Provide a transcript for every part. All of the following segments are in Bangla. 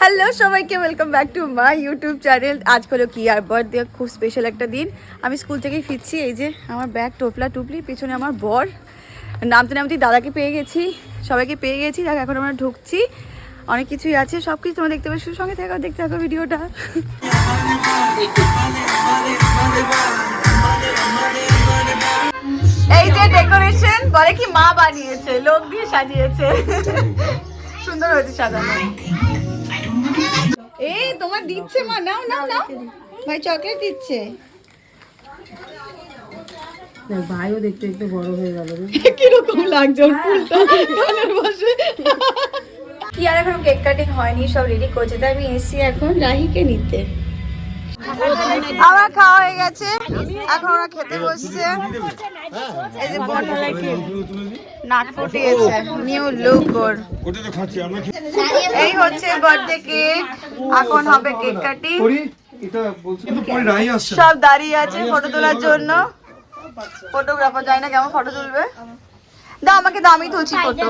হ্যালো সবাইকে, welcome back to my YouTube channel. আজ হলো কি আর বার্থডে, খুব স্পেশাল একটা দিন। আমি স্কুল থেকেই ফিরছি, এই যে আমার ব্যাগ, টোপলা টুপলি, পেছনে আমার বর। নামতে নামতেই দাদাকে পেয়ে গেছি, সবাইকে পেয়ে গেছি। দেখ এখন আমরা ঢুকছি, অনেক কিছুই আছে, সব কিছু তোমরা দেখতে পাচ্ছ। সঙ্গে থাকো, দেখতে থাকো ভিডিওটা। এই যে ডেকোরেশন বলে কি মা বানিয়েছে, লোক দিয়ে সাজিয়েছে, সুন্দর হয়েছে সাজানো। এই তোমার দিচ্ছে মা, নাও নাও নাও, ভাই চকলেট দিচ্ছে। ভাইও দেখতে একটু বড় হয়ে গেল, কিরকম লাগছে ওর ফুলটা কানের পাশে। কি আর এখনো কেক কাটিং হয়নি, সব রেডি করছে, তাই আমি এসছি এখন রাহিকে নিতে। আমার খাওয়া হয়ে গেছে, এখন ওরা খেতে বসছে। এই যে নাক ফুটিয়েছে, নিউ লুক ওর। এই হচ্ছে বার্থডে কেক, এখন হবে কেক কাটিং। সব দাঁড়িয়ে আছে ফটো তোলার জন্য। ফটোগ্রাফার যায় না, কেমন ফটো তুলবে? দাও আমাকে, দাও আমি তুলছি ফটো।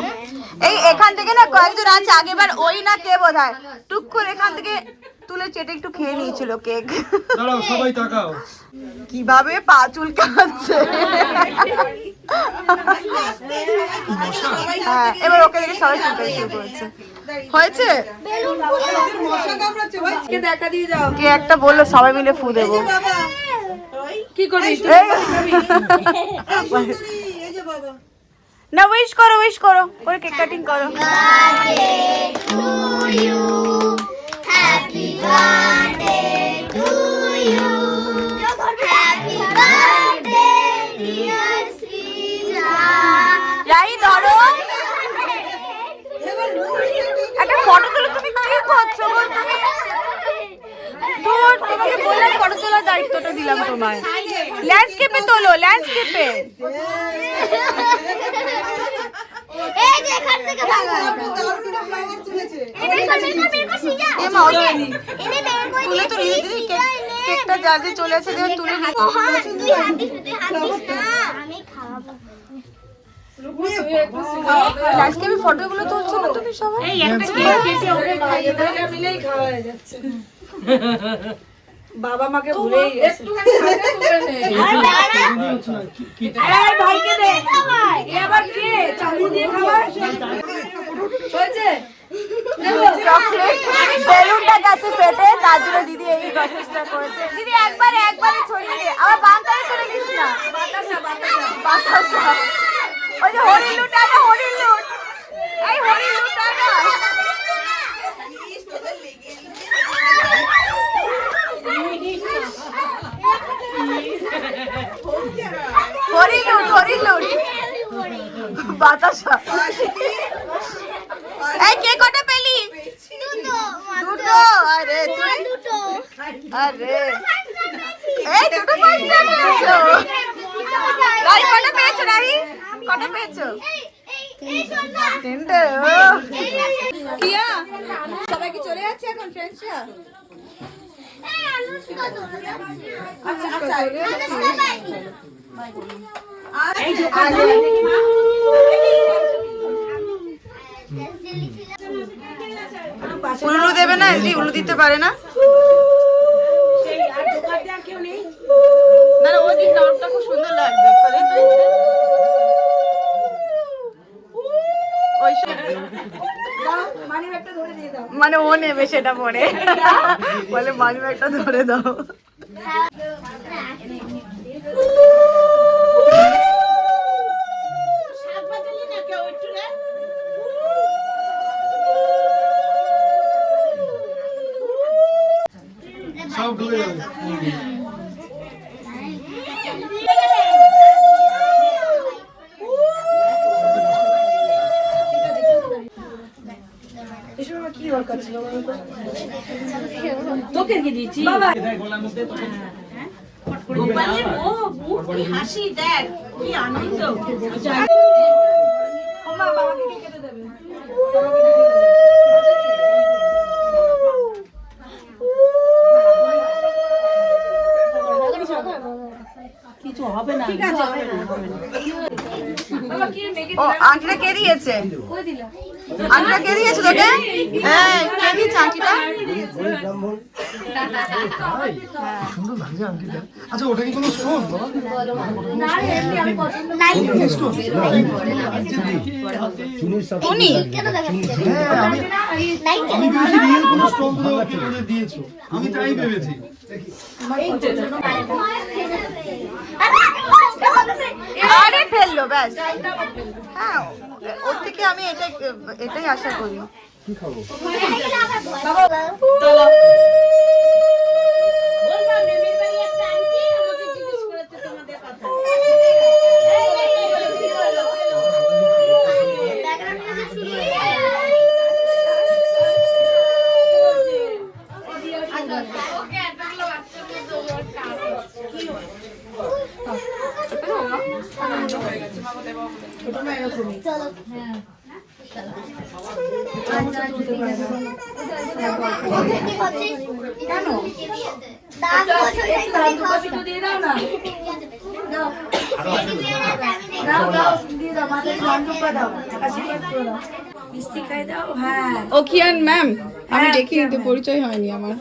এই এখান থেকে না কয়েকজন আছে, আগেবার ওই না কে বোধহয় টুক করে এখান থেকে তুলে চেটে একটু খেয়ে নিয়েছিল কেক। দাঁড়াও সবাই তাকাও, কিভাবে পা চুলকাচ্ছে। হ্যাঁ, এবার ওকে দেখে সবাই চুলকাতে শুরু করেছে। হয়েছে কে একটা বললো সবাই মিলে ফু দেবো। কি করিস না, উইশ করো, উইশ করো, করে কেক কাটিং করো। রাহি ধরো একটা ফটো তুলো। তুমি কি করছো গো? তুমি দূর, তোমাকে বললাম ফটো তোলার দায়িত্বটা দিলাম তোমায়। ল্যান্ডস্কেপে তোলো, ল্যান্ডস্কেপে। এই যে এখান থেকে ভাগো তুলে তো দিদি কেকটা যা যে চলে আসে তুলে আমি খাওয়াবো। ল্যান্ডস্কেপে ফটোগুলো তুলছো না তুমি সবাই? এই একটা কেক কেটে ওকে খাইয়ে দাও, মিলেই খাওয়া হয়ে যাচ্ছে। বাবা মাকে ভুলেই গেছে। একটুখানি হাতে তুলে নে। এই ভাইকে দে। এ আবার কি চামচ দিয়ে খাবার? হয়েছে? চকলেট বেলুনটা গেছে ফেটে, তার জন্য দিদি এই প্রসেসটা করেছে। দিদি একবারে ছড়িয়ে দে, আবার বাঁকারে চলে গেছিস না। বাতাসা ওই যে হরিণ লুট আছে, হরিণ লুট, এই হরিণ লুট আছে। বাতাসা। এই কে কটা পেলি? দুটো। আরে দুটো। আরে এই দুটো পাঁচটা পেয়েছো। রাই কটা পেয়েছো? রাই কটা পেয়েছো? তিনটে। কিয়া সবাই কি চলে যাচ্ছে এখন ফ্রেন্ডসরা? উলু দেবে না, উলু দিতে পারে না। না ওই দিক নামটা খুব সুন্দর লাগবে। মানে ও নেবে সেটা পরে, বলে মানি ব্যাগটা ধরে দাও। সব ঢুকে যাবে। তোকে কি দিচ্ছি হাসি দেখ, কি আনন্দ। বাবাকে কে খেতে দেবে? কিছু হবে না, ও আন্টিটা কে দিয়েছে? কই দিলা? আংটিটা কে দিয়েছে তোকে? হ্যাঁ, কে দিয়েছে আংটিটা? সুন্দর লাগছে আংটিটা। আচ্ছা ওটা কি কোনো স্টোন বাবা? টুনি? হ্যাঁ, আমি ভেবেছি রিয়েল কোনো স্টোন ওদের দিয়েছো, আমি তাই ভেবেছি। আরে ফেললো ব্যাস। হ্যাঁ, ওর থেকে আমি এটাই আশা করি। কি খাবো? ওকিয়ান ম্যাম, আমি দেখিনি তো, পরিচয় হয়নি আমার।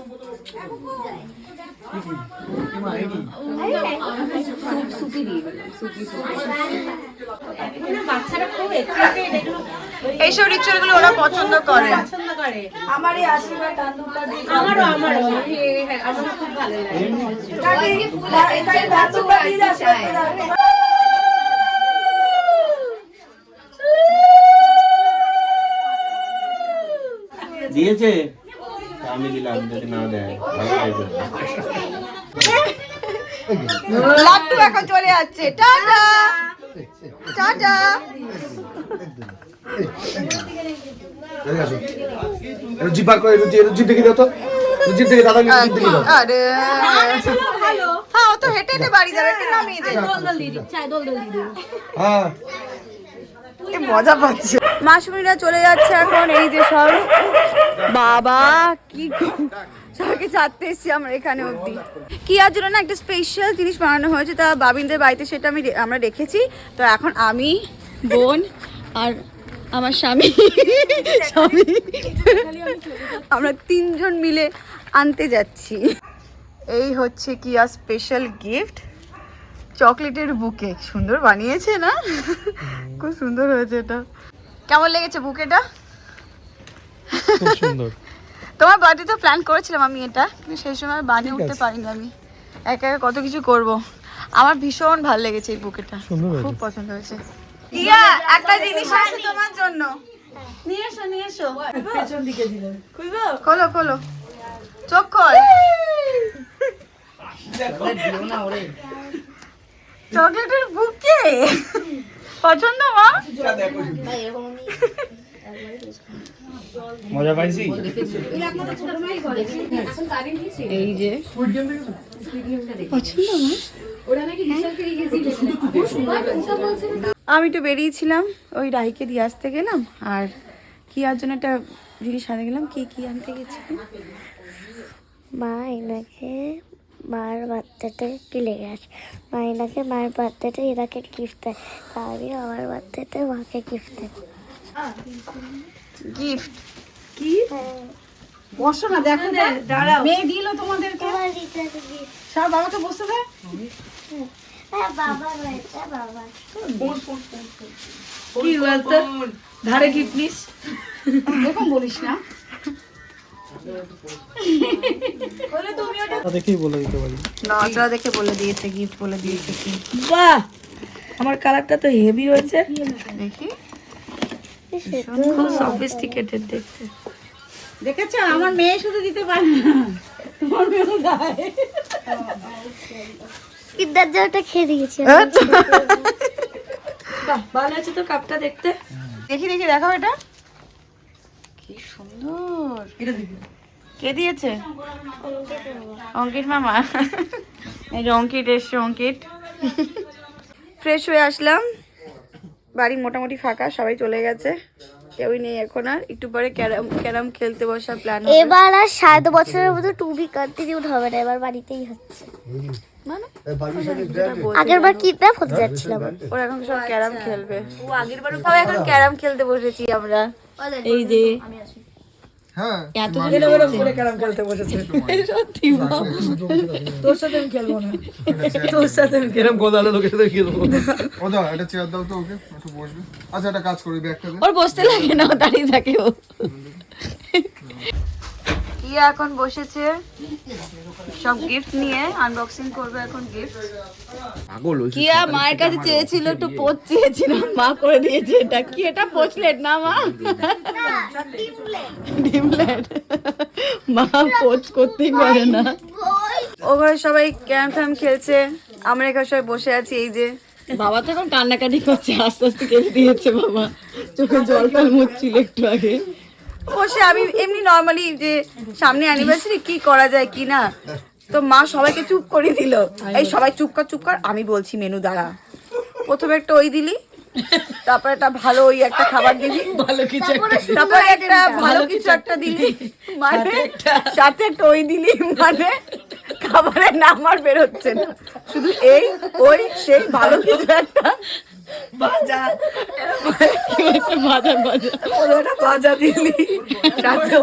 এইসব রিচুয়াল গুলো ওরা পছন্দ করে। আমারই আশীর্বাদ তান্দুরটা দিয়ে আমারও খুব ভালো লাগে। এটাকে তান্দুরটা দিয়ে দাও। দিয়েছে আমি দিলাম, যদি না দেয় ভালো লাগবে। লাট্টু এখন চলে যাচ্ছে। Tata tata. জিপার করে জিপ দেখে দাও তো, জিপ দেখে দাদা জিপ দেখে দাও। আরে হ্যাঁ, ও তো হেঁটে হেঁটে বাড়ি যাবে, একটু নামিয়ে দে। হ্যাঁ, এ মজা পাচ্ছে। মাসুমিরা চলে যাচ্ছে এখন। এই যে সব বাবা কি সবাইকে চাটতে এসছি আমরা এখানে অবধি। কি আর জন্য না একটা স্পেশাল জিনিস বানানো হয়েছে, তা বাবিনদের বাড়িতে সেটা আমরা রেখেছি। তো এখন আমি, বোন আর আমার স্বামী আমরা তিনজন মিলে আনতে যাচ্ছি। এই হচ্ছে কি আর স্পেশাল গিফট, চকলেটের বুকে। সুন্দর বানিয়েছে না? খুব সুন্দর হয়েছে এটা। কেমন লেগেছে বুকেটা? খুব সুন্দর। তোমার বার্থডে তো প্ল্যান করেছিলাম আমি এটা, কিন্তু সেই সময় বানিয়ে উঠতে পারিনি আমি। একা একা কত কিছু করব। আমার ভীষণ ভালো লেগেছে এই বুকেটা, খুব পছন্দ হয়েছে। ইয়া, একটা জিনিস আছে তোমার জন্য। নিয়ে এসো, নিয়ে এসো। পেছন দিকে দিলেন। খুলবো? খোলো খোলো, চোখ খোল। চকলেটের বুকে পছন্দ মা? মজা পাইছি। এই যে পছন্দ মা? আমি তো বেরিয়েছিলাম, ওই রাহিকে দিয়ে আসতে গেলাম, আর কি আর জন্য একটা জিনিস আনতে গেলাম। কি আনতে গেছি? মা এনাকে মার বার্থডেতে কি লেগে আছে, মা এনাকে মায়ের বার্থডেতে এনাকে গিফট দেয়, আমি আমার বার্থডেতে মাকে গিফট দেয়। গিফট কি? বসো না, দেখো না, দাঁড়াও। মেয়ে দিল তোমাদেরকে। তোমার রিচার্জে গিফট। সব বাবাকে বসতে দে। হ্যাঁ বাবা রয়েছে, বাবা। কি বলতো? ধারে গিফট নিস। এরকম বলিস না। দেখেই বলে দিতে পারি। নজরা দেখে বলে দিয়েছে, গিফট বলে দিয়েছে কি। বাহ, আমার কালারটা তো হেভি হয়েছে। দেখি, খুব সফিস্টিকেটেড দেখতে। দেখেছো, আমার মেয়ে শুধু দিতে পারে না, তোমার মেয়েও দেয়। কিন্ডার জয়টা খেয়ে দিয়েছি। বাহ, ভালো আছে তো কাপটা দেখতে। দেখি দেখি, দেখাও এটা কি সুন্দর। কে দিয়েছে? অঙ্কিত মামা। এই যে অঙ্কিত এসছে, অঙ্কিত। ফ্রেশ হয়ে আসলাম, বাড়ি মোটামুটি ফাঁকা, সবাই চলে গেছে। কেউই নেই এখন আর, একটু পরে ক্যারাম খেলতে বসার প্ল্যান। এবার আর 7 বছরের মতো টু বি কন্টিনিউড হবে না, এবার বাড়িতেই হচ্ছে। মানে আগের বার কিডন্যাপ হতে যাচ্ছিলাম। ওরা এখন সব ক্যারাম খেলবে। ও আগের বার সব এখন ক্যারাম খেলতে বসেছি আমরা। এই যে হ্যাঁ সত্যি তোর সাথে আমি খেলবো না, তোর সাথে আমি এরকম গোদালো লোকের সাথে খেলবো। ও দাও একটা চেয়ার দাও তো ওকে, একটু বসবে। আচ্ছা একটা কাজ করি, ব্যাগটা দে। ওর বসতে লাগে না, ও দাঁড়িয়ে থাকে। ও ইয়া এখন বসেছে সব গিফট নিয়ে, আনবক্সিং করবে এখন গিফট। কিয়া মায়ের কাছে চেয়েছিল একটু পোচ চেয়েছিল, মা করে দিয়েছে। এটা কি? এটা পোচলেট না মা, ডিমলেট। মা পোচ করতেই পারে না। ও ঘরে সবাই ক্যারাম ফ্যাম খেলছে, আমরা এখানে সবাই বসে আছি। এই যে বাবা তো এখন কান্নাকাটি করছে, আস্তে আস্তে কেটে দিয়েছে বাবা, চোখে জল টল মুছছিল একটু আগে। বসে আমি এমনি নর্মালি যে সামনে অ্যানিভার্সারি কি করা যায় কি না, তো মা সবাইকে চুপ করে দিল। এই সবাই চুপ কর, আমি বলছি মেনু দাঁড়া। প্রথমে একটা ওই দিলি, তারপর একটা ভালো ওই একটা খাবার দিলি, ভালো কিছু একটা তারপর একটা ভালো কিছু একটা দিলি, মানে সাথে একটা ওই দিলি, মানে খাবারের নাম আর বেরোচ্ছে না, শুধু এই ওই সেই ভালো কিছু একটা ভাজা, ভাজা ভাজা ওটা ভাজা দিলি, সাথে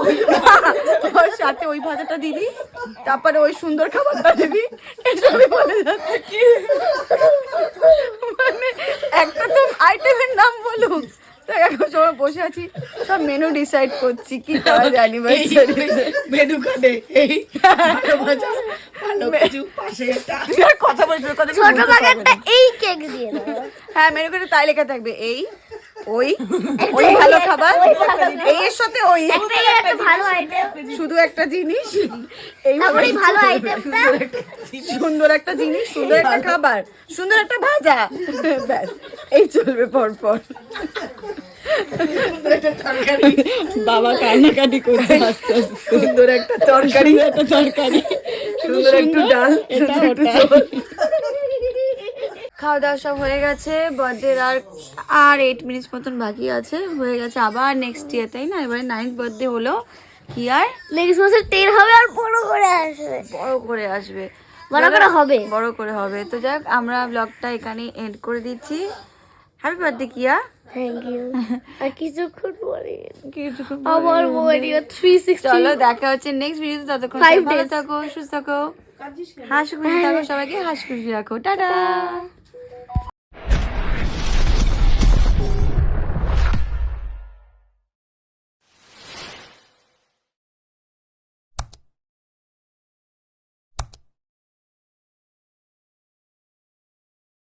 ওর সাথে ওই ভাজাটা দিবি, তারপরে ওই সুন্দর খাবারটা দিবি। এসবই বলে যাচ্ছে কি, মানে একটা তো আইটেমের নাম বলুক। তাই এখন সবাই বসে আছি, সব মেনু ডিসাইড করছি কি করা যায় অ্যানিভার্সারি মেনু কার্ডে এই ভালো ভাজা, ভালো কিছু পাশে একটা কথা বলছিল কথা ছোট ভাগে একটা এই কেক দিয়ে দাও। হ্যাঁ মেনু কার্ডে তাই লেখা থাকবে, এই ওই ওই ভালো খাবার, এই এর সাথে ওই একটা ভালো আইটেম, শুধু একটা জিনিস, তারপরে এইভাবে এই ভালো আইটেমটা সুন্দর একটা জিনিস, সুন্দর একটা খাবার, সুন্দর একটা ভাজা, ব্যাস এই চলবে পর পর। বাবা কান্নাকাটি করছে আস্তে আস্তে। সুন্দর একটা তরকারি, একটা তরকারি, সুন্দর একটু ডাল, এটা সুন্দর একটু ওটা। ঝোল। খাওয়া দাওয়া সব হয়ে গেছে, বার্থডে আর 8 মিনিটস মতন বাকি আছে, হয়ে গেছে আবার নেক্সট ইয়ার, তাই না? এবারে 9th বার্থডে হলো, কি আর নেক্সট বছর 10 হবে আর বড় করে আসবে। বড় করে আসবে, বড় করে হবে। বড় করে হবে। তো যাক আমরা ব্লগটা এখানেই এন্ড করে দিচ্ছি। হ্যাপি বার্থডে কিয়া। Thank you. আর কিছুক্ষণ পরে কিছুক্ষণ আমার বডিও 360। চলো দেখা হচ্ছে নেক্সট ভিডিওতে, ততক্ষণ 5 ভালো days। থাকো, সুস্থ থাকো, হাসি খুশি থাকো, সবাইকে হাসি খুশি রাখো, টাটা।